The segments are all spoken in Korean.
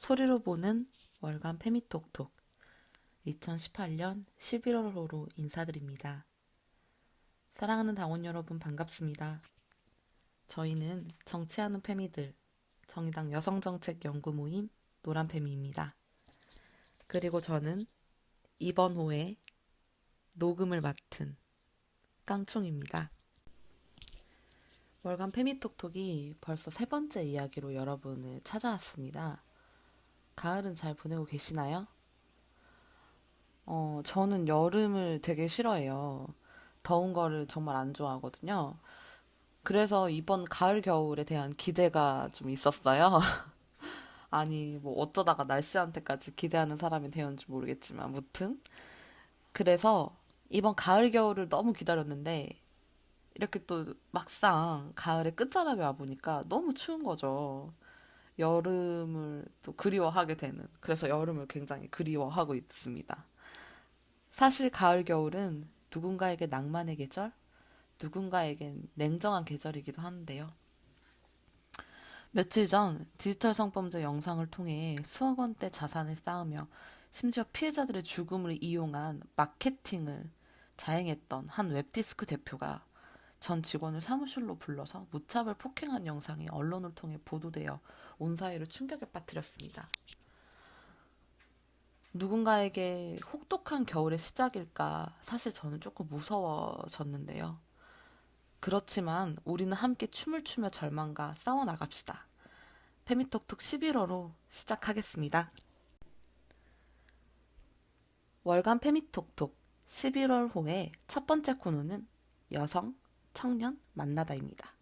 소리로 보는 월간 페미톡톡 2018년 11월호로 인사드립니다. 사랑하는 당원 여러분 반갑습니다. 저희는 정치하는 페미들 정의당 여성정책연구 모임 노란페미입니다. 그리고 저는 이번 호에 녹음을 맡은 깡총입니다. 월간 페미톡톡이 벌써 세 번째 이야기로 여러분을 찾아왔습니다. 가을은 잘 보내고 계시나요? 저는 여름을 되게 싫어해요. 더운 거를 정말 안 좋아하거든요. 그래서 이번 가을, 겨울에 대한 기대가 좀 있었어요. 아니, 뭐 어쩌다가 날씨한테까지 기대하는 사람이 되었는지 모르겠지만, 무튼. 그래서 이번 가을, 겨울을 너무 기다렸는데, 이렇게 또 막상 가을의 끝자락에 와보니까 너무 추운 거죠. 여름을 또 그리워하게 되는. 그래서 여름을 굉장히 그리워하고 있습니다. 사실 가을, 겨울은 누군가에게 낭만의 계절, 누군가에겐 냉정한 계절이기도 한데요. 며칠 전 디지털 성범죄 영상을 통해 수억 원대 자산을 쌓으며 심지어 피해자들의 죽음을 이용한 마케팅을 자행했던 한 웹디스크 대표가 전 직원을 사무실로 불러서 무차별 폭행한 영상이 언론을 통해 보도되어 온 사회를 충격에 빠뜨렸습니다. 누군가에게 혹독한 겨울의 시작일까 사실 저는 조금 무서워졌는데요. 그렇지만 우리는 함께 춤을 추며 절망과 싸워나갑시다. 페미톡톡 11호로 시작하겠습니다. 월간 페미톡톡 11월 호의 첫 번째 코너는 여성, 청년 만나다입니다.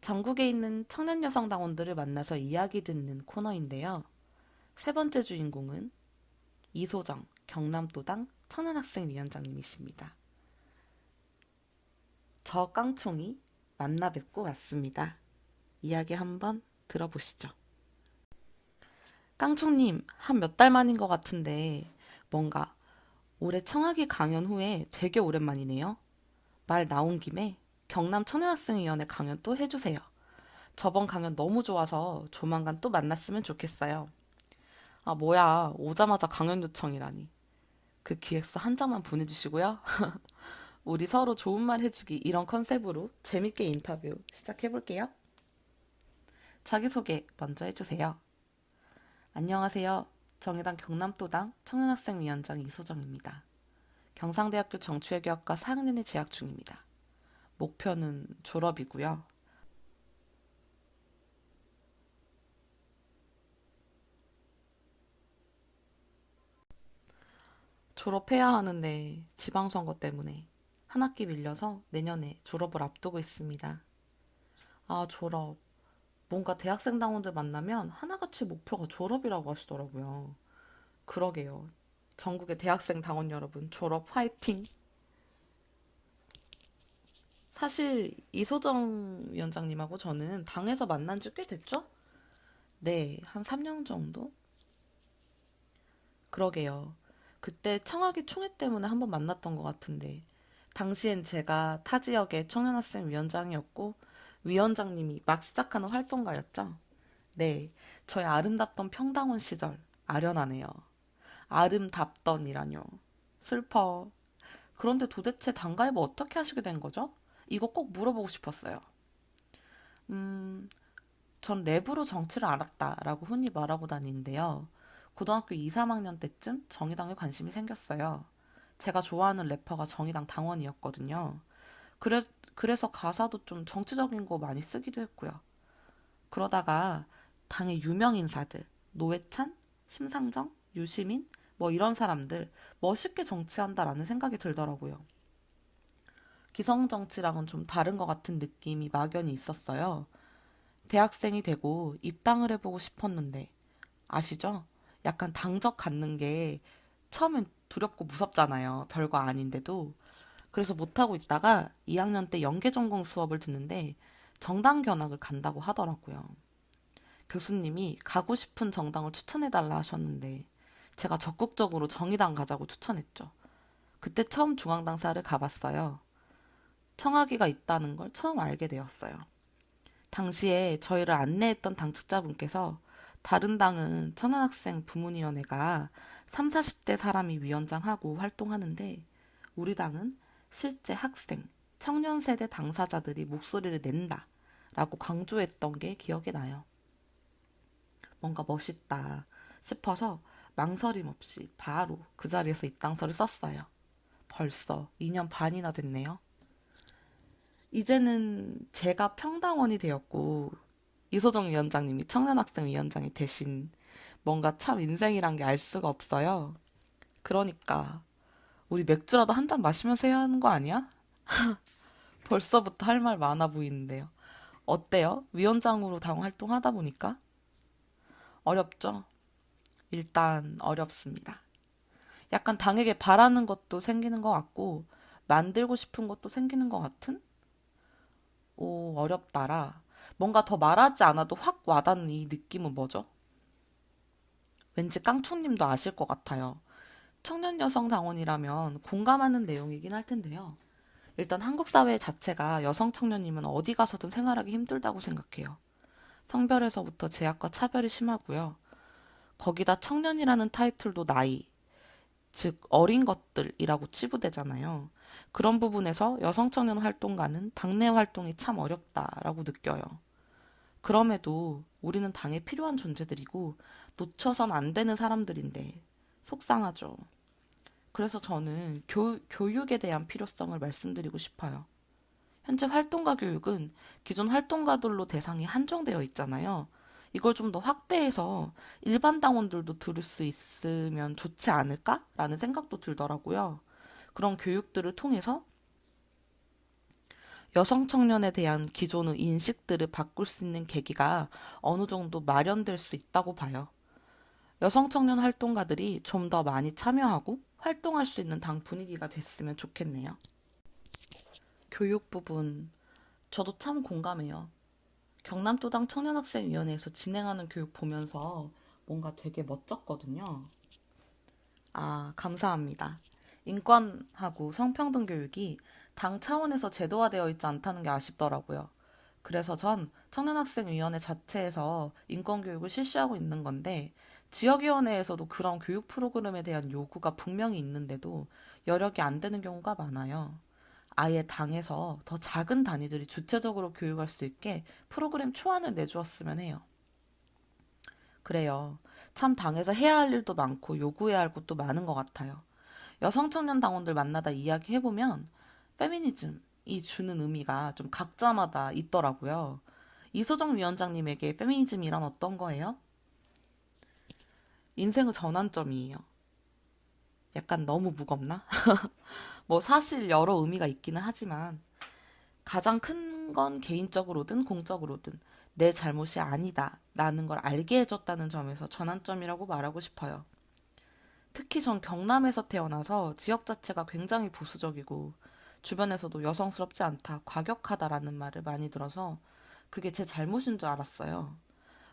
전국에 있는 청년 여성 당원들을 만나서 이야기 듣는 코너인데요. 세 번째 주인공은 이소정 경남도당 청년학생위원장님이십니다. 저 깡총이 만나 뵙고 왔습니다. 이야기 한번 들어보시죠. 깡총님, 한 몇 달 만인 것 같은데 뭔가 올해 청와기 강연 후에 되게 오랜만이네요. 말 나온 김에 경남 청년학생위원회 강연 또 해주세요. 저번 강연 너무 좋아서 조만간 또 만났으면 좋겠어요. 아, 뭐야. 오자마자 강연 요청이라니. 그 기획서 한 장만 보내주시고요. 우리 서로 좋은 말 해주기 이런 컨셉으로 재밌게 인터뷰 시작해볼게요. 자기소개 먼저 해주세요. 안녕하세요. 정의당 경남도당 청년학생위원장 이소정입니다. 경상대학교 정치외교학과 4학년에 재학 중입니다. 목표는 졸업이고요. 졸업해야 하는데 지방선거 때문에 한 학기 밀려서 내년에 졸업을 앞두고 있습니다. 아, 졸업. 뭔가 대학생 당원들 만나면 하나같이 목표가 졸업이라고 하시더라고요. 그러게요. 전국의 대학생 당원 여러분, 졸업 화이팅! 사실 이소정 위원장님하고 저는 당에서 만난 지 꽤 됐죠? 네, 한 3년 정도? 그러게요. 그때 청와기 총회 때문에 한번 만났던 것 같은데, 당시엔 제가 타 지역의 청년학생 위원장이었고, 위원장님이 막 시작하는 활동가였죠? 네, 저의 아름답던 평당원 시절, 아련하네요. 아름답던이라뇨. 슬퍼. 그런데 도대체 당가입을 어떻게 하시게 된 거죠? 이거 꼭 물어보고 싶었어요. 음, 전 랩으로 정치를 알았다라고 흔히 말하고 다니는데요. 고등학교 2, 3학년 때쯤 정의당에 관심이 생겼어요. 제가 좋아하는 래퍼가 정의당 당원이었거든요. 그래, 그래서 가사도 좀 정치적인 거 많이 쓰기도 했고요. 그러다가 당의 유명 인사들, 노회찬, 심상정, 유시민, 뭐 이런 사람들 멋있게 정치한다라는 생각이 들더라고요. 기성정치랑은 좀 다른 것 같은 느낌이 막연히 있었어요. 대학생이 되고 입당을 해보고 싶었는데, 아시죠? 약간 당적 갖는 게 처음엔 두렵고 무섭잖아요. 별거 아닌데도. 그래서 못하고 있다가 2학년 때 연계전공 수업을 듣는데 정당 견학을 간다고 하더라고요. 교수님이 가고 싶은 정당을 추천해달라 하셨는데 제가 적극적으로 정의당 가자고 추천했죠. 그때 처음 중앙당사를 가봤어요. 청와기가 있다는 걸 처음 알게 되었어요. 당시에 저희를 안내했던 당직자분께서 다른 당은 청년학생 부문위원회가 3, 40대 사람이 위원장하고 활동하는데 우리 당은 실제 학생, 청년 세대 당사자들이 목소리를 낸다 라고 강조했던 게 기억이 나요. 뭔가 멋있다 싶어서 망설임 없이 바로 그 자리에서 입당서를 썼어요. 벌써 2년 반이나 됐네요. 이제는 제가 평당원이 되었고 이소정 위원장님이 청년학생위원장이 되신 뭔가 참 인생이란 게 알 수가 없어요. 그러니까 우리 맥주라도 한 잔 마시면서 해야 하는 거 아니야? 벌써부터 할 말 많아 보이는데요. 어때요? 위원장으로 당 활동하다 보니까? 어렵죠? 일단 어렵습니다. 약간 당에게 바라는 것도 생기는 것 같고 만들고 싶은 것도 생기는 것 같은? 오, 어렵다라. 뭔가 더 말하지 않아도 확 와닿는 이 느낌은 뭐죠? 왠지 깡총님도 아실 것 같아요. 청년 여성 당원이라면 공감하는 내용이긴 할 텐데요. 일단 한국 사회 자체가 여성 청년이면 어디 가서든 생활하기 힘들다고 생각해요. 성별에서부터 제약과 차별이 심하고요. 거기다 청년이라는 타이틀도 나이, 즉 어린 것들이라고 치부되잖아요. 그런 부분에서 여성 청년 활동가는 당내 활동이 참 어렵다라고 느껴요. 그럼에도 우리는 당에 필요한 존재들이고 놓쳐선 안 되는 사람들인데 속상하죠. 그래서 저는 교육에 대한 필요성을 말씀드리고 싶어요. 현재 활동가 교육은 기존 활동가들로 대상이 한정되어 있잖아요. 이걸 좀 더 확대해서 일반 당원들도 들을 수 있으면 좋지 않을까라는 생각도 들더라고요. 그런 교육들을 통해서 여성 청년에 대한 기존의 인식들을 바꿀 수 있는 계기가 어느 정도 마련될 수 있다고 봐요. 여성 청년 활동가들이 좀 더 많이 참여하고 활동할 수 있는 당 분위기가 됐으면 좋겠네요. 교육 부분, 저도 참 공감해요. 경남도당 청년학생위원회에서 진행하는 교육 보면서 뭔가 되게 멋졌거든요. 아, 감사합니다. 인권하고 성평등 교육이 당 차원에서 제도화되어 있지 않다는 게 아쉽더라고요. 그래서 전 청년학생위원회 자체에서 인권교육을 실시하고 있는 건데, 지역위원회에서도 그런 교육 프로그램에 대한 요구가 분명히 있는데도 여력이 안 되는 경우가 많아요. 아예 당에서 더 작은 단위들이 주체적으로 교육할 수 있게 프로그램 초안을 내주었으면 해요. 그래요. 참 당에서 해야 할 일도 많고 요구해야 할 것도 많은 것 같아요. 여성 청년 당원들 만나다 이야기해보면 페미니즘이 주는 의미가 좀 각자마다 있더라고요. 이소정 위원장님에게 페미니즘이란 어떤 거예요? 인생의 전환점이에요. 약간 너무 무겁나? 뭐 사실 여러 의미가 있기는 하지만 가장 큰 건 개인적으로든 공적으로든 내 잘못이 아니다 라는 걸 알게 해줬다는 점에서 전환점이라고 말하고 싶어요. 특히 전 경남에서 태어나서 지역 자체가 굉장히 보수적이고 주변에서도 여성스럽지 않다, 과격하다라는 말을 많이 들어서 그게 제 잘못인 줄 알았어요.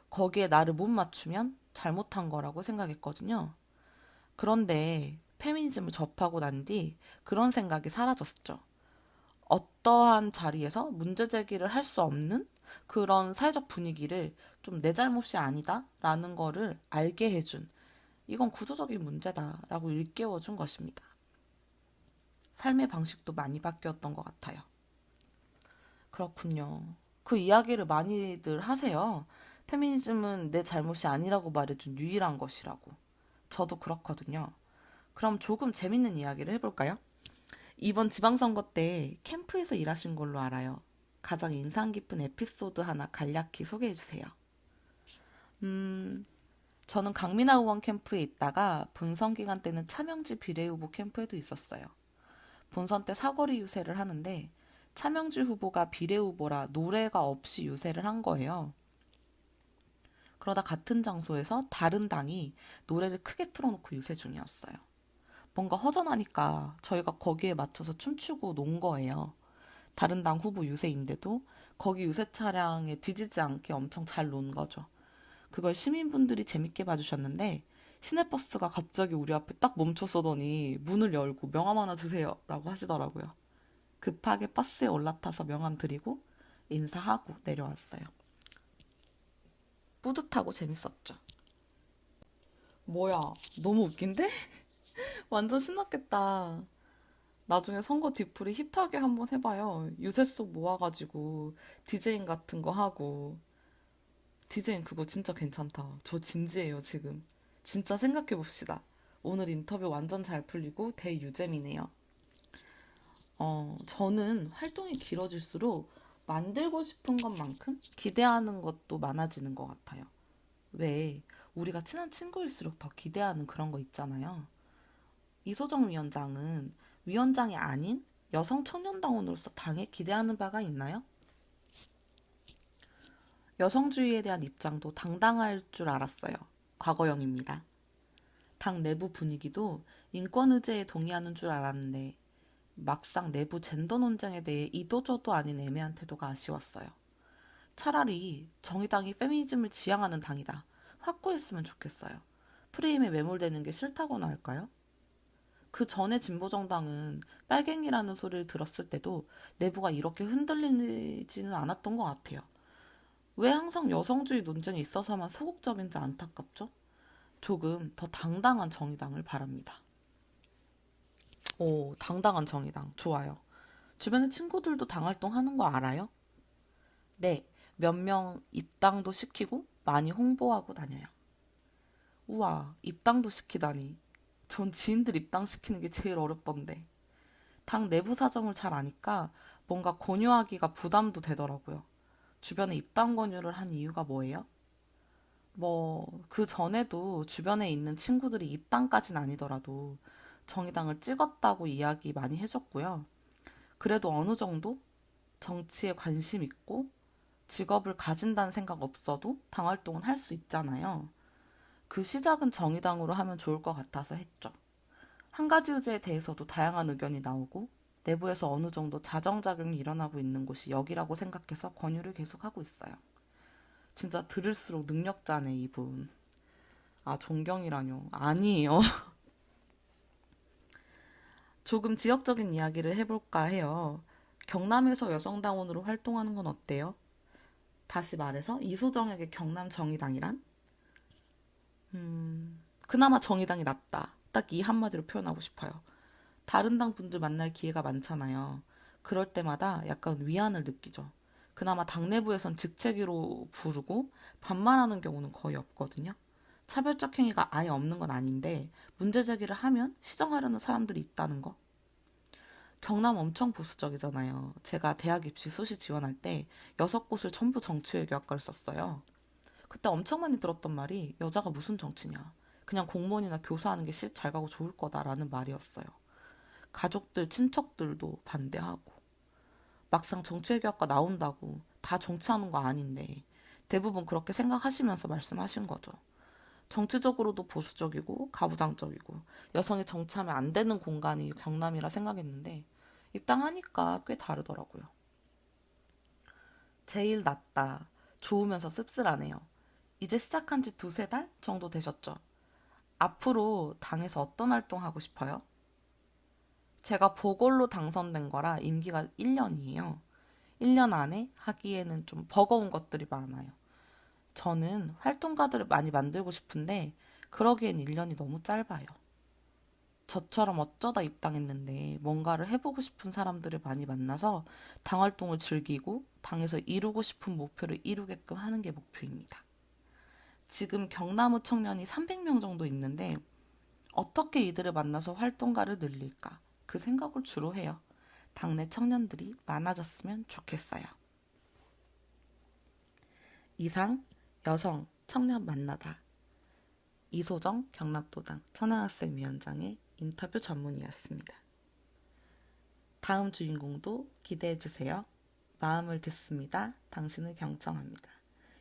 거기에 나를 못 맞추면 잘못한 거라고 생각했거든요. 그런데 페미니즘을 접하고 난 뒤 그런 생각이 사라졌죠. 어떠한 자리에서 문제 제기를 할 수 없는 그런 사회적 분위기를 좀 내 잘못이 아니다라는 거를 알게 해준 이건 구조적인 문제다라고 일깨워준 것입니다. 삶의 방식도 많이 바뀌었던 것 같아요. 그렇군요. 그 이야기를 많이들 하세요. 페미니즘은 내 잘못이 아니라고 말해준 유일한 것이라고. 저도 그렇거든요. 그럼 조금 재밌는 이야기를 해볼까요? 이번 지방선거 때 캠프에서 일하신 걸로 알아요. 가장 인상 깊은 에피소드 하나 간략히 소개해주세요. 음, 저는 강민아 의원 캠프에 있다가 본선 기간 때는 차명지 비례후보 캠프에도 있었어요. 본선 때 사거리 유세를 하는데 차명지 후보가 비례후보라 노래가 없이 유세를 한 거예요. 그러다 같은 장소에서 다른 당이 노래를 크게 틀어놓고 유세 중이었어요. 뭔가 허전하니까 저희가 거기에 맞춰서 춤추고 논 거예요. 다른 당 후보 유세인데도 거기 유세 차량에 뒤지지 않게 엄청 잘 논 거죠. 그걸 시민분들이 재밌게 봐주셨는데 시내버스가 갑자기 우리 앞에 딱 멈춰서더니 문을 열고 명함 하나 주세요 라고 하시더라고요. 급하게 버스에 올라타서 명함 드리고 인사하고 내려왔어요. 뿌듯하고 재밌었죠. 뭐야, 너무 웃긴데? 완전 신났겠다. 나중에 선거 뒤풀이 힙하게 한번 해봐요. 유세 속 모아가지고 디제잉 같은 거 하고. 디제잉 그거 진짜 괜찮다. 저 진지해요, 지금. 진짜 생각해봅시다. 오늘 인터뷰 완전 잘 풀리고 대유잼이네요. 저는 활동이 길어질수록 만들고 싶은 것만큼 기대하는 것도 많아지는 것 같아요. 왜? 우리가 친한 친구일수록 더 기대하는 그런 거 있잖아요. 이소정 위원장은 위원장이 아닌 여성 청년당원으로서 당에 기대하는 바가 있나요? 여성주의에 대한 입장도 당당할 줄 알았어요. 과거형입니다. 당 내부 분위기도 인권 의제에 동의하는 줄 알았는데 막상 내부 젠더 논쟁에 대해 이도저도 아닌 애매한 태도가 아쉬웠어요. 차라리 정의당이 페미니즘을 지향하는 당이다. 확고했으면 좋겠어요. 프레임에 매몰되는 게 싫다고나 할까요? 그 전에 진보정당은 빨갱이라는 소리를 들었을 때도 내부가 이렇게 흔들리지는 않았던 것 같아요. 왜 항상 여성주의 논쟁이 있어서만 소극적인지 안타깝죠? 조금 더 당당한 정의당을 바랍니다. 오, 당당한 정의당. 좋아요. 주변에 친구들도 당활동 하는 거 알아요? 네, 몇 명 입당도 시키고 많이 홍보하고 다녀요. 우와, 입당도 시키다니. 전 지인들 입당시키는 게 제일 어렵던데. 당 내부 사정을 잘 아니까 뭔가 권유하기가 부담도 되더라고요. 주변에 입당 권유를 한 이유가 뭐예요? 그 전에도 주변에 있는 친구들이 입당까진 아니더라도 정의당을 찍었다고 이야기 많이 해줬고요. 그래도 어느 정도 정치에 관심 있고 직업을 가진다는 생각 없어도 당 활동은 할 수 있잖아요. 그 시작은 정의당으로 하면 좋을 것 같아서 했죠. 한 가지 의제에 대해서도 다양한 의견이 나오고 내부에서 어느 정도 자정작용이 일어나고 있는 곳이 여기라고 생각해서 권유를 계속하고 있어요. 진짜 들을수록 능력자네, 이분. 아, 존경이라뇨. 아니에요. 조금 지역적인 이야기를 해볼까 해요. 경남에서 여성당원으로 활동하는 건 어때요? 다시 말해서 이수정에게 경남 정의당이란? 그나마 정의당이 낫다. 딱 이 한마디로 표현하고 싶어요. 다른 당 분들 만날 기회가 많잖아요. 그럴 때마다 약간 위안을 느끼죠. 그나마 당 내부에선 직책으로 부르고 반말하는 경우는 거의 없거든요. 차별적 행위가 아예 없는 건 아닌데 문제 제기를 하면 시정하려는 사람들이 있다는 거. 경남 엄청 보수적이잖아요. 제가 대학 입시 수시 지원할 때 6곳을 전부 정치외교학과를 썼어요. 그때 엄청 많이 들었던 말이 여자가 무슨 정치냐. 그냥 공무원이나 교사하는 게 잘 가고 좋을 거다라는 말이었어요. 가족들, 친척들도 반대하고. 막상 정치외교학과 나온다고 다 정치하는 거 아닌데 대부분 그렇게 생각하시면서 말씀하신 거죠. 정치적으로도 보수적이고 가부장적이고 여성이 정치하면 안 되는 공간이 경남이라 생각했는데 입당하니까 꽤 다르더라고요. 제일 낫다. 좋으면서 씁쓸하네요. 이제 시작한 지 두세 달 정도 되셨죠? 앞으로 당에서 어떤 활동 하고 싶어요? 제가 보궐로 당선된 거라 임기가 1년이에요. 1년 안에 하기에는 좀 버거운 것들이 많아요. 저는 활동가들을 많이 만들고 싶은데 그러기엔 1년이 너무 짧아요. 저처럼 어쩌다 입당했는데 뭔가를 해보고 싶은 사람들을 많이 만나서 당 활동을 즐기고 당에서 이루고 싶은 목표를 이루게끔 하는 게 목표입니다. 지금 경남의 청년이 300명 정도 있는데 어떻게 이들을 만나서 활동가를 늘릴까? 그 생각을 주로 해요. 당내 청년들이 많아졌으면 좋겠어요. 이상 여성 청년 만나다 이소정 경남도당 천안학생위원장의 인터뷰 전문이었습니다. 다음 주인공도 기대해주세요. 마음을 듣습니다. 당신을 경청합니다.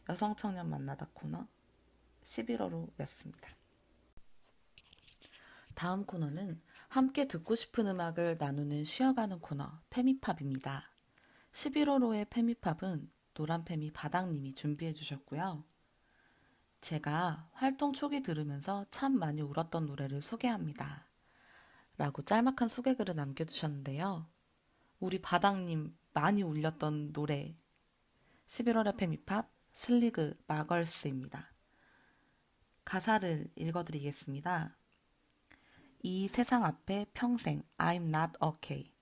여성 청년 만나다 코너 11월호였습니다. 다음 코너는 함께 듣고 싶은 음악을 나누는 쉬어가는 코너 페미팝입니다. 11월호의 페미팝은 노란페미 바닥님이 준비해 주셨고요. 제가 활동 초기 들으면서 참 많이 울었던 노래를 소개합니다. 라고 짤막한 소개글을 남겨주셨는데요. 우리 바닥님 많이 울렸던 노래 11월의 페미팝 슬리그 마걸스입니다. 가사를 읽어드리겠습니다. 이 세상 앞에 평생 I'm not okay.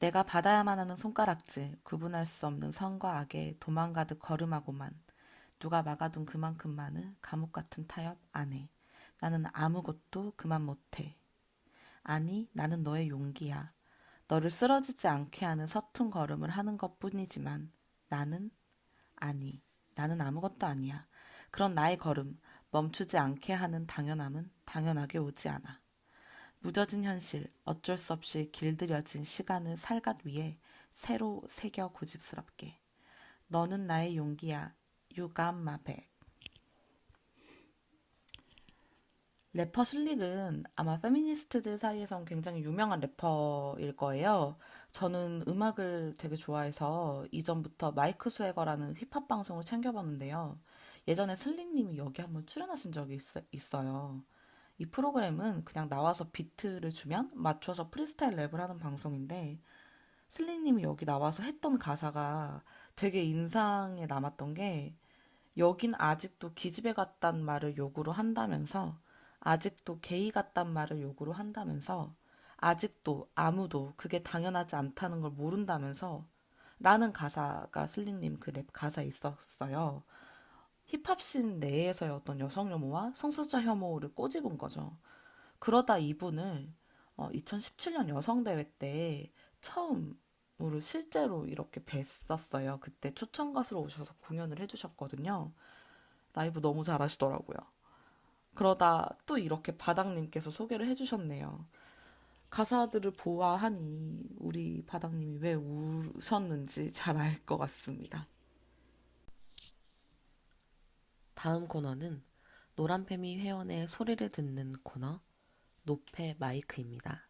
내가 받아야만 하는 손가락질, 구분할 수 없는 선과 악에 도망가듯 걸음하고만 누가 막아둔 그만큼만은 감옥 같은 타협 안에 나는 아무것도 그만 못해. 아니, 나는 너의 용기야. 너를 쓰러지지 않게 하는 서툰 걸음을 하는 것뿐이지만 나는 아니, 나는 아무것도 아니야. 그런 나의 걸음, 멈추지 않게 하는 당연함은 당연하게 오지 않아. 무뎌진 현실, 어쩔 수 없이 길들여진 시간을 살갗 위에 새로 새겨 고집스럽게. 너는 나의 용기야. You got my back. 래퍼 슬릭은 아마 페미니스트들 사이에선 굉장히 유명한 래퍼일 거예요. 저는 음악을 되게 좋아해서 이전부터 마이크 스웨거라는 힙합 방송을 챙겨봤는데요. 예전에 슬릭님이 여기 한번 출연하신 적이 있어요. 이 프로그램은 그냥 나와서 비트를 주면 맞춰서 프리스타일 랩을 하는 방송인데 슬릭님이 여기 나와서 했던 가사가 되게 인상에 남았던 게 여긴 아직도 기집애 같단 말을 욕으로 한다면서 아직도 게이 같단 말을 욕으로 한다면서 아직도 아무도 그게 당연하지 않다는 걸 모른다면서 라는 가사가 슬릭님 그 랩 가사에 있었어요. 힙합씬 내에서의 어떤 여성 혐오와 성소수자 혐오를 꼬집은 거죠. 그러다 이분을 2017년 여성대회 때 처음으로 실제로 이렇게 뵀었어요. 그때 초청 가수로 오셔서 공연을 해주셨거든요. 라이브 너무 잘하시더라고요. 그러다 또 이렇게 바닥님께서 소개를 해주셨네요. 가사들을 보아하니 우리 바닥님이 왜 우셨는지 잘 알 것 같습니다. 다음 코너는 노란뱀이 회원의 소리를 듣는 코너 노페 마이크입니다.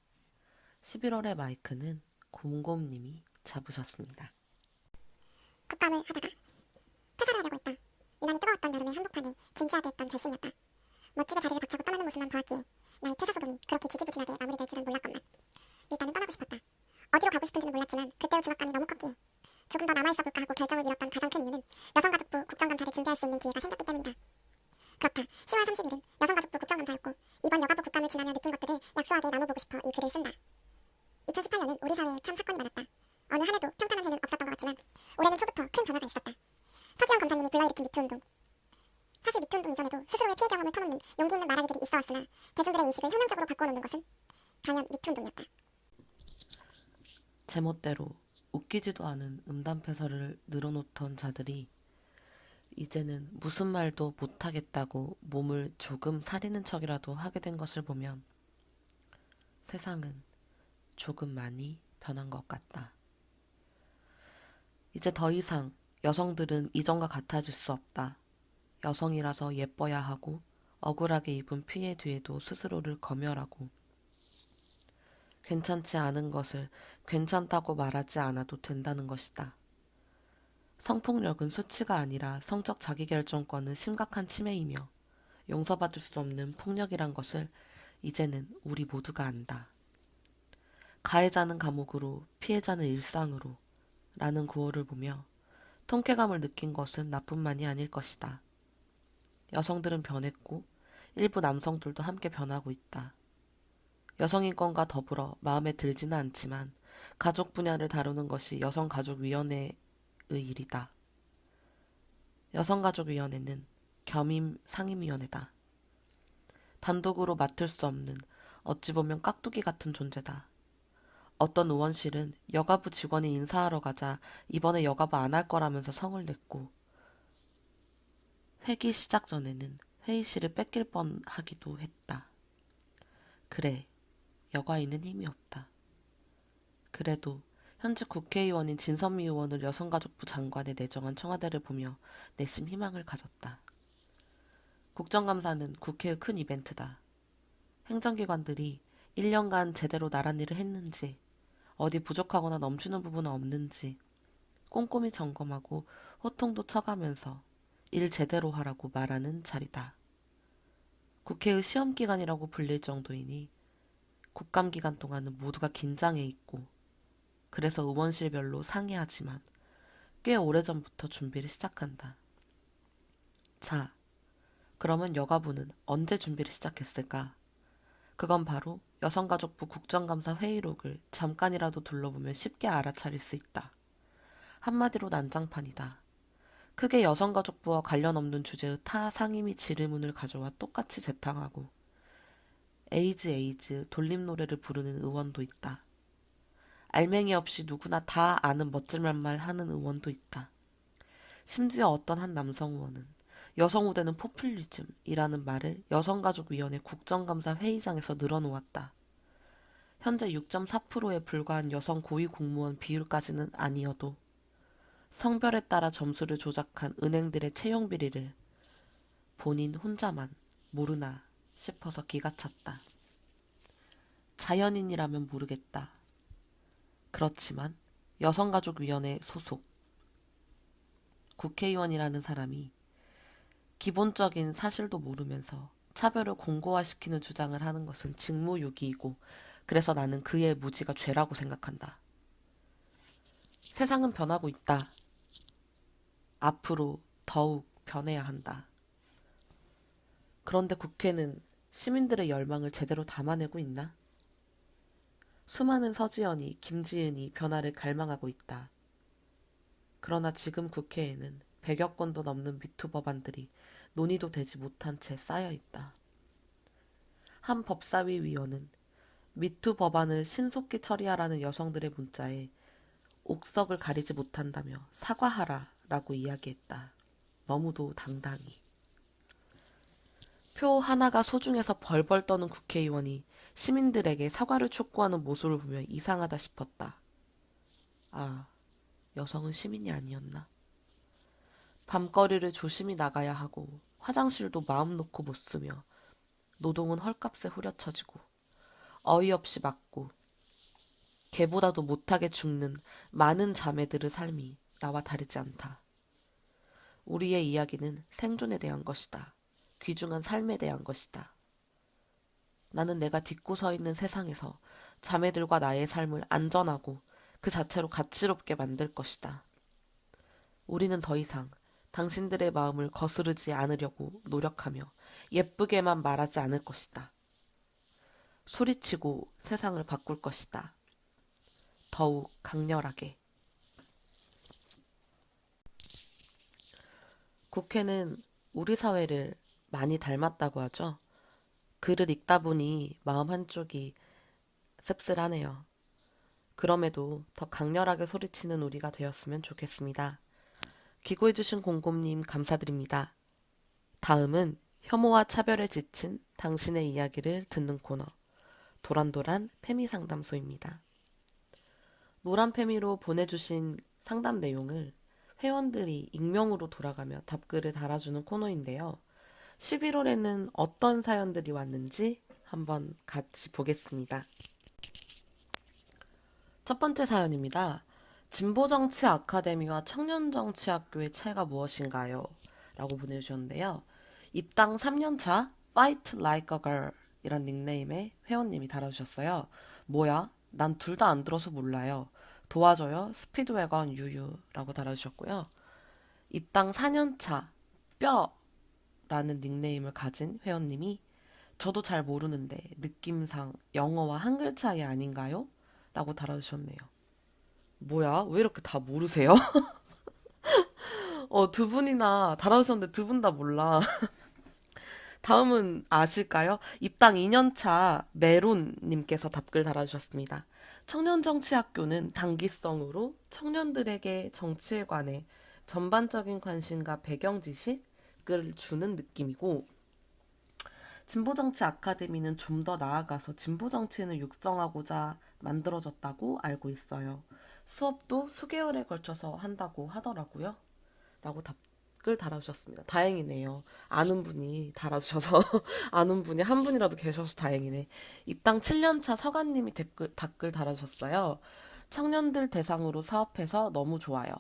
11월의 마이크는 곰곰님이 잡으셨습니다. 국감을 하다가 퇴사를 하려고 했다. 유난히 뜨거웠던 여름의 한복판에 진지하게 했던 결심이었다. 멋지게 자리를 박차고 떠나는 모습만 보았기에 나의 퇴사 소동이 그렇게 지지부진하게 마무리될 줄은 몰랐건만 일단은 떠나고 싶었다. 어디로 가고 싶은지는 몰랐지만 그때의 중압감이 너무 컸기에 조금 더 남아있어볼까 하고 결정을 미뤘던 가장 큰 이유는 여성가족부 국정감사를 준비할 수 있는 기회가 생겼기 때문이다. 그렇다. 10월 30일은 여성가족부 국정감사였고 이번 여가부 국감을 지나며 느낀 것들을 약소하게 나눠보고 싶어 이 글을 쓴다. 2018년은 우리 사회에 참 사건이 많았다. 어느 한 해도 평탄한 해는 없었던 것 같지만 올해는 초부터 큰 변화가 있었다. 서지영 검사님이 불러일으킨 미투운동. 사실 미투운동 이전에도 스스로의 피해 경험을 터놓는 용기 있는 말하기들이 있어왔으나 대중들의 인식을 혁명적으로 바꿔놓는 것은 단연 미투운동이었다. 제멋대로 웃기지도 않은 음담패설을 늘어놓던 자들이 이제는 무슨 말도 못하겠다고 몸을 조금 사리는 척이라도 하게 된 것을 보면 세상은 조금 많이 변한 것 같다. 이제 더 이상 여성들은 이전과 같아질 수 없다. 여성이라서 예뻐야 하고 억울하게 입은 피해 뒤에도 스스로를 검열하고 괜찮지 않은 것을 괜찮다고 말하지 않아도 된다는 것이다. 성폭력은 수치가 아니라 성적 자기결정권은 심각한 침해이며 용서받을 수 없는 폭력이란 것을 이제는 우리 모두가 안다. 가해자는 감옥으로, 피해자는 일상으로 라는 구호를 보며 통쾌감을 느낀 것은 나뿐만이 아닐 것이다. 여성들은 변했고 일부 남성들도 함께 변하고 있다. 여성인권과 더불어 마음에 들지는 않지만 가족 분야를 다루는 것이 여성가족위원회의 일이다. 여성가족위원회는 겸임 상임위원회다. 단독으로 맡을 수 없는 어찌 보면 깍두기 같은 존재다. 어떤 의원실은 여가부 직원이 인사하러 가자 이번에 여가부 안 할 거라면서 성을 냈고 회기 시작 전에는 회의실을 뺏길 뻔하기도 했다. 그래, 여가인은 힘이 없다. 그래도 현직 국회의원인 진선미 의원을 여성가족부 장관에 내정한 청와대를 보며 내심 희망을 가졌다. 국정감사는 국회의 큰 이벤트다. 행정기관들이 1년간 제대로 나란 일을 했는지, 어디 부족하거나 넘치는 부분은 없는지 꼼꼼히 점검하고 호통도 쳐가면서 일 제대로 하라고 말하는 자리다. 국회의 시험기간이라고 불릴 정도이니 국감기간 동안은 모두가 긴장해 있고 그래서 의원실별로 상의하지만 꽤 오래전부터 준비를 시작한다. 자, 그러면 여가부는 언제 준비를 시작했을까? 그건 바로 여성가족부 국정감사 회의록을 잠깐이라도 둘러보면 쉽게 알아차릴 수 있다. 한마디로 난장판이다. 크게 여성가족부와 관련 없는 주제의 타 상임위 질의문을 가져와 똑같이 재탕하고 에이즈 돌림노래를 부르는 의원도 있다. 알맹이 없이 누구나 다 아는 멋질만 하는 의원도 있다. 심지어 어떤 한 남성 의원은 여성 우대는 포퓰리즘이라는 말을 여성가족위원회 국정감사 회의장에서 늘어놓았다. 현재 6.4%에 불과한 여성 고위공무원 비율까지는 아니어도 성별에 따라 점수를 조작한 은행들의 채용 비리를 본인 혼자만 모르나 싶어서 기가 찼다. 자연인이라면 모르겠다. 그렇지만 여성가족위원회 소속 국회의원이라는 사람이 기본적인 사실도 모르면서 차별을 공고화시키는 주장을 하는 것은 직무유기이고 그래서 나는 그의 무지가 죄라고 생각한다. 세상은 변하고 있다. 앞으로 더욱 변해야 한다. 그런데 국회는 시민들의 열망을 제대로 담아내고 있나? 수많은 서지연이, 김지은이 변화를 갈망하고 있다. 그러나 지금 국회에는 100여 건도 넘는 미투 법안들이 논의도 되지 못한 채 쌓여 있다. 한 법사위 위원은 미투 법안을 신속히 처리하라는 여성들의 문자에 옥석을 가리지 못한다며 사과하라라고 이야기했다. 너무도 당당히. 표 하나가 소중해서 벌벌 떠는 국회의원이 시민들에게 사과를 촉구하는 모습을 보며 이상하다 싶었다. 아, 여성은 시민이 아니었나? 밤거리를 조심히 나가야 하고 화장실도 마음 놓고 못 쓰며 노동은 헐값에 후려쳐지고 어이없이 맞고 개보다도 못하게 죽는 많은 자매들의 삶이 나와 다르지 않다. 우리의 이야기는 생존에 대한 것이다. 귀중한 삶에 대한 것이다. 나는 내가 딛고 서 있는 세상에서 자매들과 나의 삶을 안전하고 그 자체로 가치롭게 만들 것이다. 우리는 더 이상 당신들의 마음을 거스르지 않으려고 노력하며 예쁘게만 말하지 않을 것이다. 소리치고 세상을 바꿀 것이다. 더욱 강렬하게. 국회는 우리 사회를 많이 닮았다고 하죠. 글을 읽다 보니 마음 한쪽이 씁쓸하네요. 그럼에도 더 강렬하게 소리치는 우리가 되었으면 좋겠습니다. 기고해주신 곰곰님 감사드립니다. 다음은 혐오와 차별에 지친 당신의 이야기를 듣는 코너 도란도란 페미상담소입니다. 노란 페미로 보내주신 상담 내용을 회원들이 익명으로 돌아가며 답글을 달아주는 코너인데요. 11월에는 어떤 사연들이 왔는지 한번 같이 보겠습니다. 첫 번째 사연입니다. 진보정치 아카데미와 청년정치학교의 차이가 무엇인가요? 라고 보내주셨는데요. 입당 3년차 Fight Like a Girl 이란 닉네임의 회원님이 달아주셨어요. 뭐야? 난 둘 다 안 들어서 몰라요. 도와줘요. 스피드웨건 유유라고 달아주셨고요. 입당 4년차 뼈라는 닉네임을 가진 회원님이 저도 잘 모르는데 느낌상 영어와 한글 차이 아닌가요? 라고 달아주셨네요. 뭐야? 왜 이렇게 다 모르세요? 두 분이나 달아주셨는데 두 분 다 몰라. 다음은 아실까요? 입당 2년차 메론님께서 답글 달아주셨습니다. 청년정치학교는 단기성으로 청년들에게 정치에 관해 전반적인 관심과 배경 지식을 주는 느낌이고, 진보정치 아카데미는 좀 더 나아가서 진보정치인을 육성하고자 만들어졌다고 알고 있어요. 수업도 수개월에 걸쳐서 한다고 하더라고요. 라고 답글 달아주셨습니다. 다행이네요. 아는 분이 달아주셔서 아는 분이 한 분이라도 계셔서 다행이네. 입당 7년차 서관님이 답글 달아주셨어요. 청년들 대상으로 사업해서 너무 좋아요.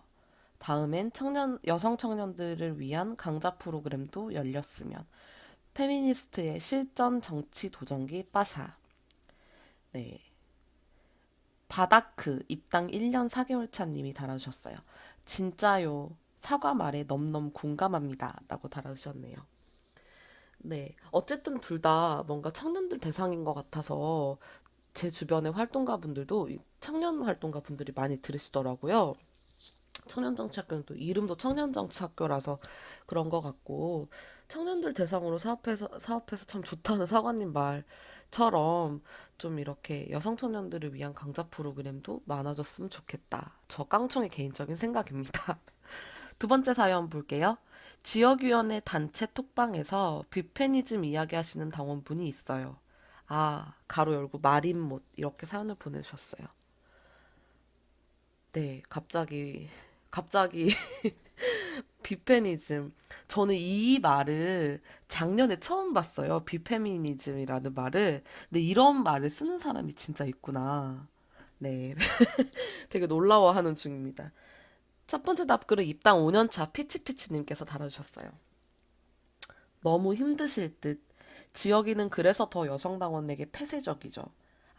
다음엔 여성 청년들을 위한 강좌 프로그램도 열렸으면. 페미니스트의 실전 정치 도전기 빠샤. 네. 바다크 입당 1년 4개월 차님이 달아주셨어요. 진짜요. 사과 말에 넘넘 공감합니다. 라고 달아주셨네요. 네. 어쨌든 둘 다 뭔가 청년들 대상인 것 같아서 제 주변의 활동가 분들도 청년 활동가 분들이 많이 들으시더라고요. 청년정치학교는 또 이름도 청년정치학교라서 그런 것 같고, 청년들 대상으로 사업해서 참 좋다는 사관님 말처럼 좀 이렇게 여성 청년들을 위한 강좌 프로그램도 많아졌으면 좋겠다. 저 깡총의 개인적인 생각입니다. 두 번째 사연 볼게요. 지역위원회 단체 톡방에서 뷔페니즘 이야기하시는 당원분이 있어요. 아, 가로 열고 마린못 이렇게 사연을 보내주셨어요. 네, 갑자기 비페미니즘. 저는 이 말을 작년에 처음 봤어요. 비페미니즘이라는 말을. 근데 이런 말을 쓰는 사람이 진짜 있구나. 네, 되게 놀라워하는 중입니다. 첫 번째 답글은 입당 5년차 피치피치님께서 달아주셨어요. 너무 힘드실 듯. 지역이는 그래서 더 여성당원에게 폐쇄적이죠.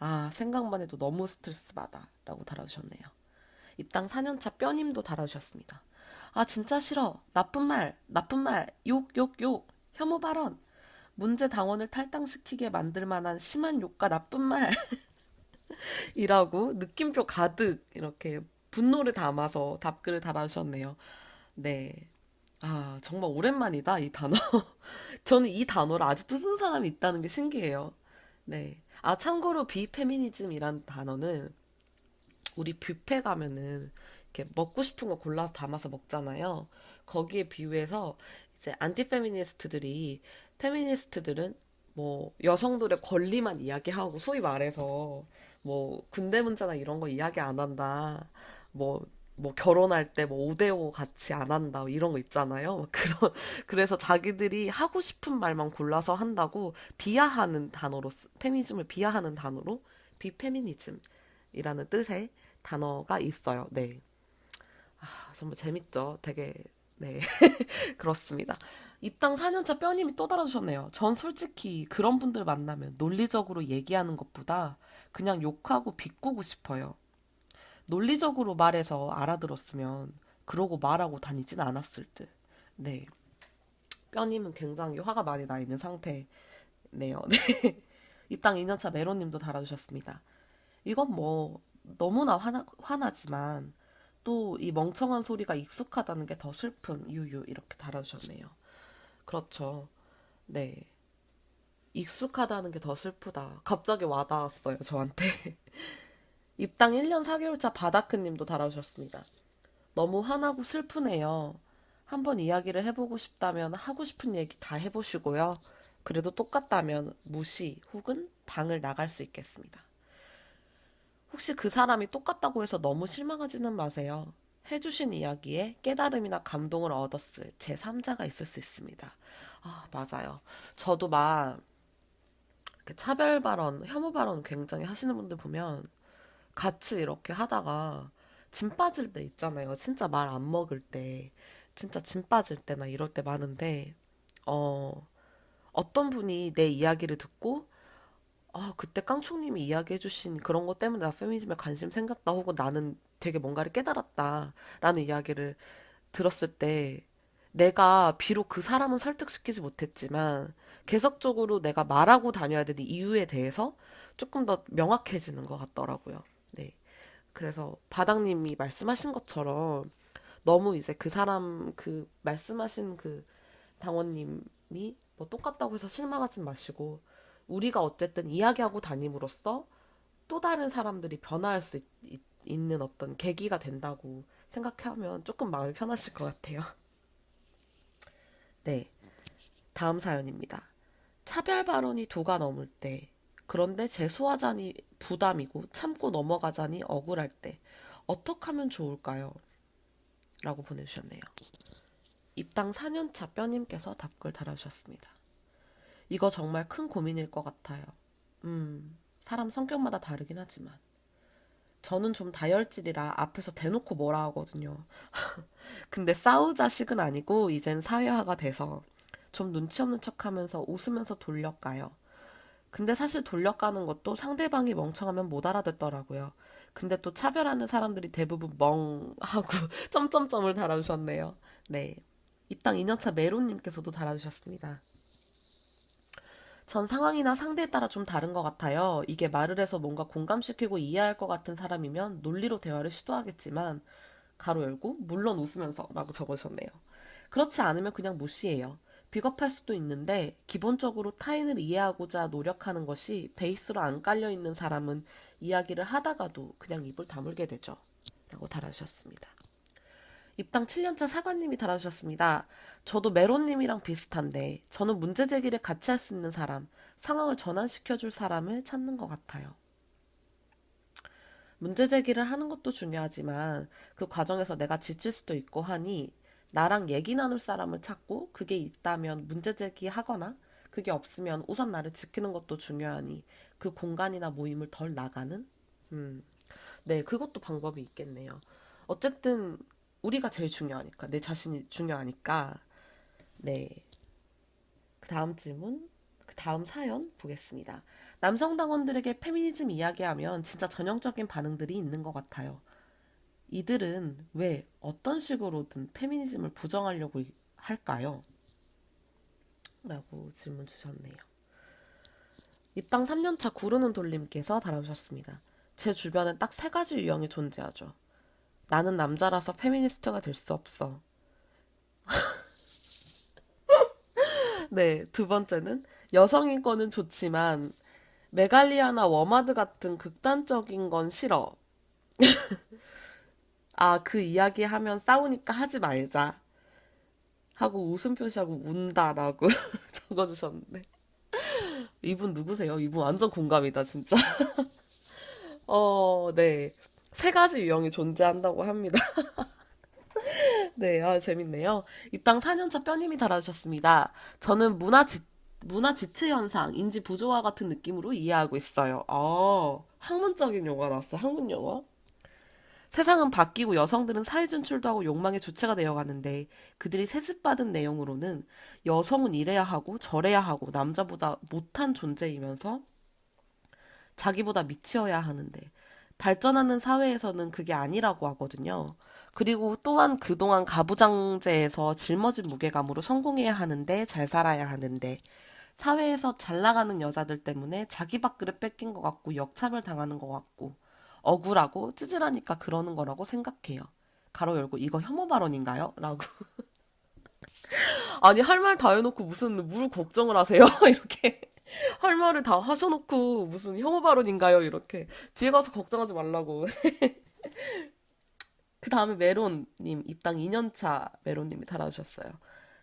아, 생각만 해도 너무 스트레스 받아. 라고 달아주셨네요. 입당 4년차 뼈님도 달아주셨습니다. 아, 진짜 싫어. 나쁜 말, 욕, 욕, 욕. 혐오 발언. 문제 당원을 탈당시키게 만들 만한 심한 욕과 나쁜 말이라고 느낌표 가득 이렇게 분노를 담아서 답글을 달아주셨네요. 네. 아, 정말 오랜만이다, 이 단어. 저는 이 단어를 아직도 쓴 사람이 있다는 게 신기해요. 네. 아, 참고로 비페미니즘이란 단어는 우리 뷔페 가면은 이렇게 먹고 싶은 거 골라서 담아서 먹잖아요. 거기에 비유해서 이제 안티페미니스트들이 페미니스트들은 뭐 여성들의 권리만 이야기하고 소위 말해서 뭐 군대 문제나 이런 거 이야기 안 한다. 뭐 결혼할 때 뭐 5대5 같이 안 한다. 뭐 이런 거 있잖아요. 그래서 자기들이 하고 싶은 말만 골라서 한다고 비하하는 단어로 페미니즘을 비하하는 단어로 비페미니즘이라는 뜻의 단어가 있어요. 네. 아, 정말 재밌죠. 되게, 네. 그렇습니다. 입당 4년차 뼈님이 또 달아주셨네요. 전 솔직히 그런 분들 만나면 논리적으로 얘기하는 것보다 그냥 욕하고 비꼬고 싶어요. 논리적으로 말해서 알아들었으면 그러고 말하고 다니진 않았을 듯. 네. 뼈님은 굉장히 화가 많이 나 있는 상태네요. 네. 입당 2년차 메로님도 달아주셨습니다. 이건 뭐 너무나 화나지만 또 이 멍청한 소리가 익숙하다는 게 더 슬픈 유유 이렇게 달아주셨네요. 그렇죠. 네. 익숙하다는 게 더 슬프다. 갑자기 와닿았어요, 저한테. 입당 1년 4개월차 바다크님도 달아주셨습니다. 너무 화나고 슬프네요. 한번 이야기를 해보고 싶다면 하고 싶은 얘기 다 해보시고요. 그래도 똑같다면 무시 혹은 방을 나갈 수 있겠습니다. 혹시 그 사람이 똑같다고 해서 너무 실망하지는 마세요. 해주신 이야기에 깨달음이나 감동을 얻었을 제3자가 있을 수 있습니다. 아, 맞아요. 저도 막 이렇게 차별 발언, 혐오 발언 굉장히 하시는 분들 보면 같이 이렇게 하다가 진 빠질 때 있잖아요. 진짜 말 안 먹을 때, 진짜 진 빠질 때나 이럴 때 많은데, 어떤 분이 내 이야기를 듣고 아, 그때 깡총님이 이야기해주신 그런 것 때문에 나 페미니즘에 관심 생겼다 혹은 나는 되게 뭔가를 깨달았다라는 이야기를 들었을 때 내가 비록 그 사람은 설득시키지 못했지만 계속적으로 내가 말하고 다녀야 되는 이유에 대해서 조금 더 명확해지는 것 같더라고요. 네. 그래서 바닥님이 말씀하신 것처럼 너무 이제 그 사람 그 말씀하신 그 당원님이 뭐 똑같다고 해서 실망하지 마시고 우리가 어쨌든 이야기하고 다님으로써 또 다른 사람들이 변화할 수 있는 어떤 계기가 된다고 생각하면 조금 마음이 편하실 것 같아요. 네, 다음 사연입니다. 차별 발언이 도가 넘을 때, 그런데 재소하자니 부담이고 참고 넘어가자니 억울할 때, 어떻게 하면 좋을까요? 라고 보내주셨네요. 입당 4년차 뼈님께서 답글 달아주셨습니다. 이거 정말 큰 고민일 것 같아요. 사람 성격마다 다르긴 하지만. 저는 좀 다혈질이라 앞에서 대놓고 뭐라 하거든요. 근데 싸우자식은 아니고 이젠 사회화가 돼서 좀 눈치 없는 척 하면서 웃으면서 돌려가요. 근데 사실 돌려가는 것도 상대방이 멍청하면 못 알아듣더라고요. 근데 또 차별하는 사람들이 대부분 멍하고 점점점을 달아주셨네요. 네. 입당 2년차 메론님께서도 달아주셨습니다. 전 상황이나 상대에 따라 좀 다른 것 같아요. 이게 말을 해서 뭔가 공감시키고 이해할 것 같은 사람이면 논리로 대화를 시도하겠지만, 가로 열고, 물론 웃으면서 라고 적으셨네요. 그렇지 않으면 그냥 무시해요. 비겁할 수도 있는데, 기본적으로 타인을 이해하고자 노력하는 것이 베이스로 안 깔려있는 사람은 이야기를 하다가도 그냥 입을 다물게 되죠. 라고 달아주셨습니다. 입당 7년차 사관님이 달아주셨습니다. 저도 메론님이랑 비슷한데 저는 문제 제기를 같이 할 수 있는 사람, 상황을 전환시켜줄 사람을 찾는 것 같아요. 문제 제기를 하는 것도 중요하지만 그 과정에서 내가 지칠 수도 있고 하니 나랑 얘기 나눌 사람을 찾고 그게 있다면 문제 제기하거나 그게 없으면 우선 나를 지키는 것도 중요하니 그 공간이나 모임을 덜 나가는? 네, 그것도 방법이 있겠네요. 어쨌든 우리가 제일 중요하니까, 내 자신이 중요하니까. 네, 그 다음 질문, 그 다음 사연 보겠습니다. 남성 당원들에게 페미니즘 이야기하면 진짜 전형적인 반응들이 있는 것 같아요. 이들은 왜 어떤 식으로든 페미니즘을 부정하려고 할까요? 라고 질문 주셨네요. 입당 3년차 구르는 돌림께서 달아주셨습니다. 제 주변엔 딱 세 가지 유형이 존재하죠. 나는 남자라서 페미니스트가 될 수 없어. 네, 두 번째는 여성 인권은 좋지만 메갈리아나 워마드 같은 극단적인 건 싫어. 아, 그 이야기 하면 싸우니까 하지 말자. 하고 웃음 표시하고 운다라고 적어주셨는데. 이분 누구세요? 이분 완전 공감이다, 진짜. 네. 세 가지 유형이 존재한다고 합니다. 네, 재밌네요. 입당 4년차 뼈님이 달아주셨습니다. 저는 문화 지체 현상, 인지 부조화 같은 느낌으로 이해하고 있어요. 학문적인 용어가 나왔어. 학문 용어. 세상은 바뀌고 여성들은 사회 진출도 하고 욕망의 주체가 되어가는데 그들이 세습받은 내용으로는 여성은 이래야 하고 저래야 하고 남자보다 못한 존재이면서 자기보다 미치어야 하는데 발전하는 사회에서는 그게 아니라고 하거든요. 그리고 또한 그동안 가부장제에서 짊어진 무게감으로 성공해야 하는데 잘 살아야 하는데 사회에서 잘 나가는 여자들 때문에 자기 밥그릇 뺏긴 것 같고 역차별 당하는 것 같고 억울하고 찌질하니까 그러는 거라고 생각해요. 가로 열고 이거 혐오 발언인가요? 라고. 아니 할 말 다 해놓고 무슨 물 걱정을 하세요? 이렇게. 할 말을 다 하셔놓고 무슨 혐오 발언인가요? 이렇게. 뒤에 가서 걱정하지 말라고. 그 다음에 메론님, 입당 2년차 메론님이 달아주셨어요.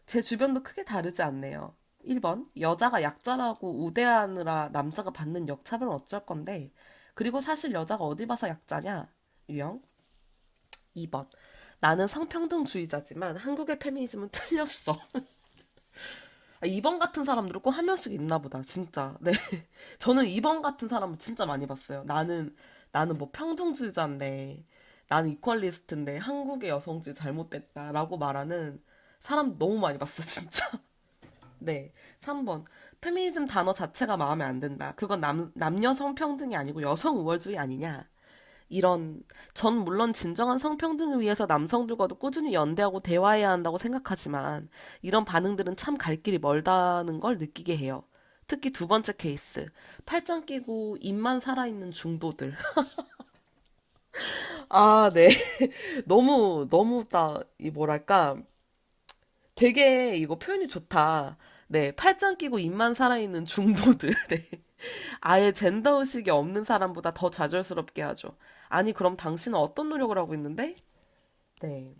제 주변도 크게 다르지 않네요. 1번, 여자가 약자라고 우대하느라 남자가 받는 역차별은 어쩔 건데, 그리고 사실 여자가 어디 봐서 약자냐? 유형. 2번, 나는 성평등주의자지만 한국의 페미니즘은 틀렸어. 2번 같은 사람들은 꼭 한 명씩 있나 보다, 진짜. 네. 저는 2번 같은 사람은 진짜 많이 봤어요. 나는 뭐 평등주의자인데, 나는 이퀄리스트인데, 한국의 여성주의 잘못됐다라고 말하는 사람 너무 많이 봤어, 진짜. 네. 3번. 페미니즘 단어 자체가 마음에 안 든다. 그건 남녀 성평등이 아니고 여성 우월주의 아니냐. 전 물론 진정한 성평등을 위해서 남성들과도 꾸준히 연대하고 대화해야 한다고 생각하지만 이런 반응들은 참 갈 길이 멀다는 걸 느끼게 해요. 특히 두 번째 케이스. 팔짱 끼고 입만 살아있는 중도들. 아, 네. 너무 뭐랄까. 되게 이거 표현이 좋다. 네. 팔짱 끼고 입만 살아있는 중도들. 네. 아예 젠더 의식이 없는 사람보다 더 좌절스럽게 하죠. 아니, 그럼 당신은 어떤 노력을 하고 있는데? 네.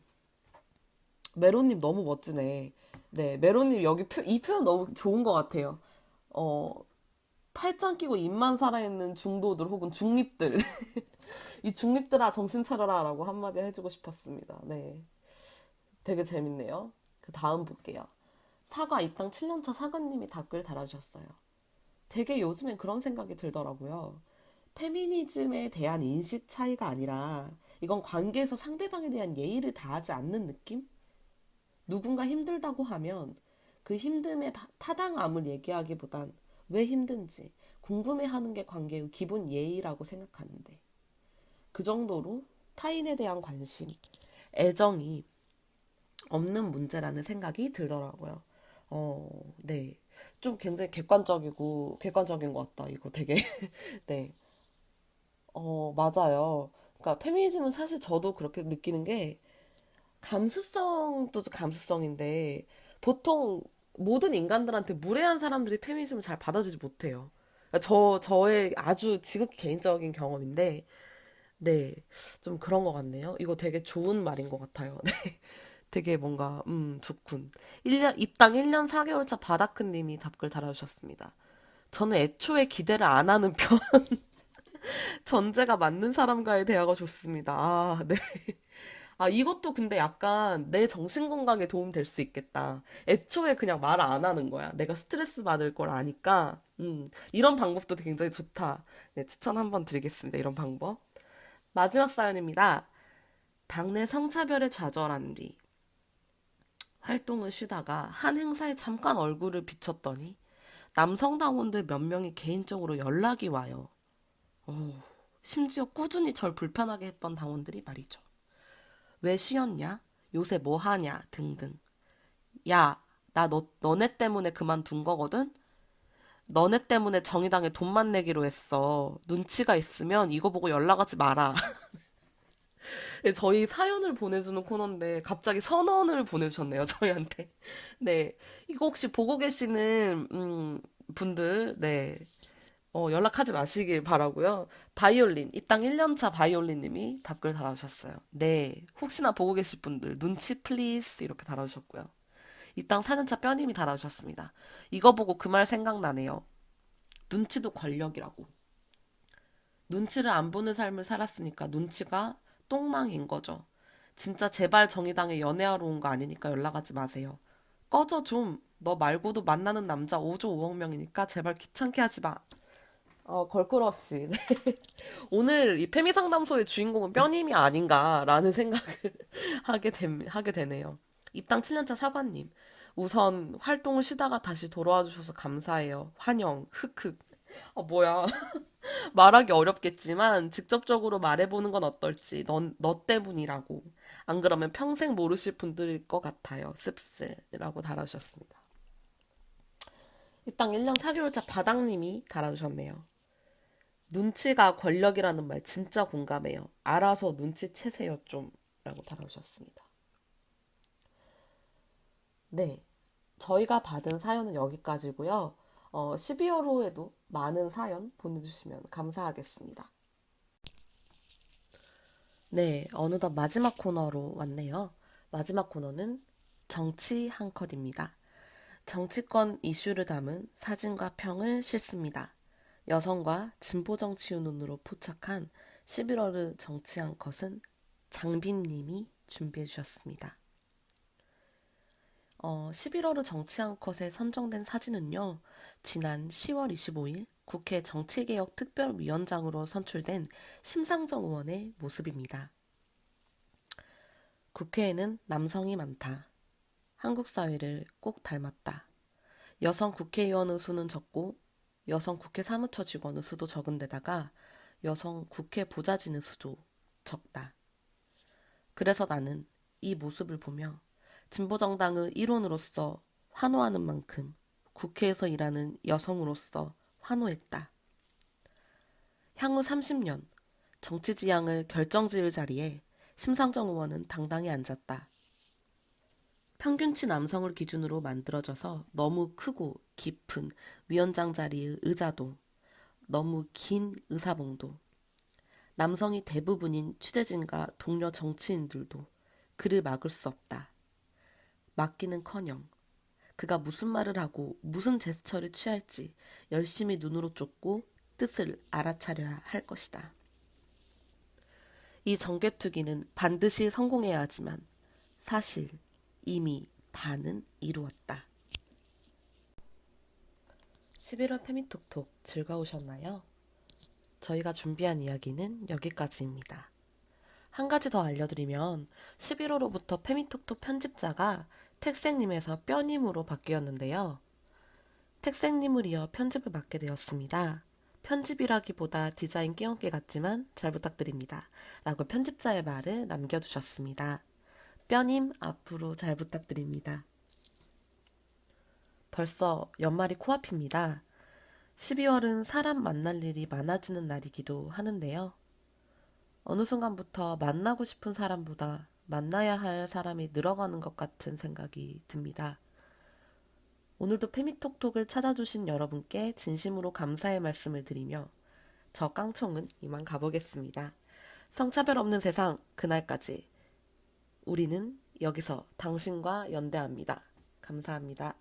메로님 너무 멋지네. 네, 메로님 여기 이 표현 너무 좋은 것 같아요. 어, 팔짱 끼고 입만 살아있는 중도들 혹은 중립들. 이 중립들아 정신 차려라 라고 한마디 해주고 싶었습니다. 네. 되게 재밌네요. 그 다음 볼게요. 사과 입당 7년차 사과님이 댓글 달아주셨어요. 되게 요즘엔 그런 생각이 들더라고요. 페미니즘에 대한 인식 차이가 아니라 이건 관계에서 상대방에 대한 예의를 다하지 않는 느낌? 누군가 힘들다고 하면 그 힘듦의 타당함을 얘기하기보단 왜 힘든지 궁금해하는 게 관계의 기본 예의라고 생각하는데 그 정도로 타인에 대한 관심, 애정이 없는 문제라는 생각이 들더라고요. 네. 좀 굉장히 객관적인 것 같다. 이거 되게. 네. 맞아요. 그러니까 페미니즘은 사실 저도 그렇게 느끼는 게 감수성도 감수성인데 보통 모든 인간들한테 무례한 사람들이 페미니즘을 잘 받아주지 못해요. 그러니까 저의 아주 지극히 개인적인 경험인데, 네, 좀 그런 것 같네요. 이거 되게 좋은 말인 것 같아요. 네, 되게 뭔가, 좋군. 입당 1년 4개월 차 바다크님이 답글 달아주셨습니다. 저는 애초에 기대를 안 하는 편, 전제가 맞는 사람과의 대화가 좋습니다. 아, 네. 아, 이것도 근데 약간 내 정신 건강에 도움 될 수 있겠다. 애초에 그냥 말 안 하는 거야. 내가 스트레스 받을 걸 아니까. 이런 방법도 굉장히 좋다. 네, 추천 한번 드리겠습니다. 이런 방법. 마지막 사연입니다. 당내 성차별에 좌절한 뒤 활동을 쉬다가 한 행사에 잠깐 얼굴을 비췄더니 남성 당원들 몇 명이 개인적으로 연락이 와요. 심지어 꾸준히 절 불편하게 했던 당원들이 말이죠. 왜 쉬었냐? 요새 뭐 하냐? 등등. 야, 너네 때문에 그만둔 거거든? 너네 때문에 정의당에 돈만 내기로 했어. 눈치가 있으면 이거 보고 연락하지 마라. 네, 저희 사연을 보내주는 코너인데 갑자기 선언을 보내주셨네요, 저희한테. 네. 이거 혹시 보고 계시는, 분들, 네. 연락하지 마시길 바라고요. 바이올린, 입당 1년차 바이올린 님이 답글 달아주셨어요. 네. 혹시나 보고 계실 분들, 눈치 플리즈 이렇게 달아주셨고요. 입당 4년차 뼈님이 달아주셨습니다. 이거 보고 그 말 생각나네요. 눈치도 권력이라고. 눈치를 안 보는 삶을 살았으니까 눈치가 똥망인 거죠. 진짜 제발 정의당에 연애하러 온 거 아니니까 연락하지 마세요. 꺼져 좀. 너 말고도 만나는 남자 5조 5억 명이니까 제발 귀찮게 하지 마. 걸크러쉬. 네. 오늘 이 페미 상담소의 주인공은 뼈님이 아닌가라는 생각을 하게 되네요. 입당 7년차 사관님. 우선 활동을 쉬다가 다시 돌아와 주셔서 감사해요. 환영. 흑흑. 뭐야. 말하기 어렵겠지만 직접적으로 말해보는 건 어떨지. 너 때문이라고. 안 그러면 평생 모르실 분들일 것 같아요. 씁쓸이라고 달아주셨습니다. 입당 1년 4개월차 바닥님이 달아주셨네요. 눈치가 권력이라는 말 진짜 공감해요. 알아서 눈치채세요 좀. 라고 달아주셨습니다. 네. 저희가 받은 사연은 여기까지고요. 12월 호에도 많은 사연 보내주시면 감사하겠습니다. 네, 어느덧 마지막 코너로 왔네요. 마지막 코너는 정치 한 컷입니다. 정치권 이슈를 담은 사진과 평을 실습니다. 여성과 진보 정치 운운으로 포착한 11월의 정치 한 컷은 장빈님이 준비해 주셨습니다. 11월의 정치 한 컷에 선정된 사진은요, 지난 10월 25일 국회 정치개혁 특별위원장으로 선출된 심상정 의원의 모습입니다. 국회에는 남성이 많다. 한국 사회를 꼭 닮았다. 여성 국회의원의 수는 적고 여성 국회 사무처 직원의 수도 적은 데다가 여성 국회 보좌진의 수도 적다. 그래서 나는 이 모습을 보며 진보정당의 일원으로서 환호하는 만큼 국회에서 일하는 여성으로서 환호했다. 향후 30년 정치 지향을 결정지을 자리에 심상정 의원은 당당히 앉았다. 평균치 남성을 기준으로 만들어져서 너무 크고 깊은 위원장 자리의 의자도, 너무 긴 의사봉도, 남성이 대부분인 취재진과 동료 정치인들도 그를 막을 수 없다. 막기는커녕 그가 무슨 말을 하고 무슨 제스처를 취할지 열심히 눈으로 쫓고 뜻을 알아차려야 할 것이다. 이 정개투기는 반드시 성공해야 하지만 사실 이미 반은 이루었다. 11월 페미톡톡 즐거우셨나요? 저희가 준비한 이야기는 여기까지입니다. 한 가지 더 알려드리면 11월호부터 페미톡톡 편집자가 택생님에서 뼈님으로 바뀌었는데요. 택생님을 이어 편집을 맡게 되었습니다. 편집이라기보다 디자인 끼얹기 같지만 잘 부탁드립니다. 라고 편집자의 말을 남겨주셨습니다. 뼈님, 앞으로 잘 부탁드립니다. 벌써 연말이 코앞입니다. 12월은 사람 만날 일이 많아지는 날이기도 하는데요. 어느 순간부터 만나고 싶은 사람보다 만나야 할 사람이 늘어가는 것 같은 생각이 듭니다. 오늘도 페미톡톡을 찾아주신 여러분께 진심으로 감사의 말씀을 드리며 저 깡총은 이만 가보겠습니다. 성차별 없는 세상 그날까지 우리는 여기서 당신과 연대합니다. 감사합니다.